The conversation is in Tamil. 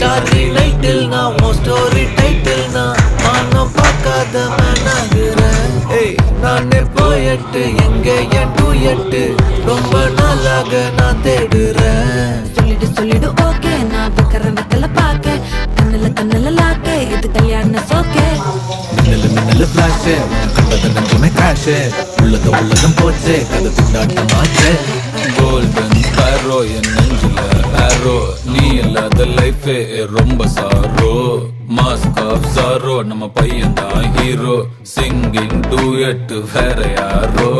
ஸ்டாரி நைட்டில் நான் உன் ஸ்டோரி டைட்டில் நான் மானம் பார்க்காத மேனாகிறேன். நானே போயட்டு எங்க என் டூயட்டு ரொம்ப நாளாக நான் தேடுறேன். சொல்லிடு ஓகே நான் வைக்கிறேன் வெத்தல பாக்க கண்ணுல லாக்க இது கல்யாண சோக்கே. மின்னலு ஃபிளாஷ் கண்டத நெஞ்சுமே கிராஷ் உள்ளதும் போச்சே கதை திண்டாட்டமாச்சே. கோல்டன் ஸ்பேரோ என் நெஞ்சில ஆரோ நீ இல்லாத லைஃபே ரொம்ப சாரோ. மாஸ்க் ஆஃப் சாரோ நம்ம பையன் தான் ஹீரோ சிங்கிங் டூயட் வேற யாரோ.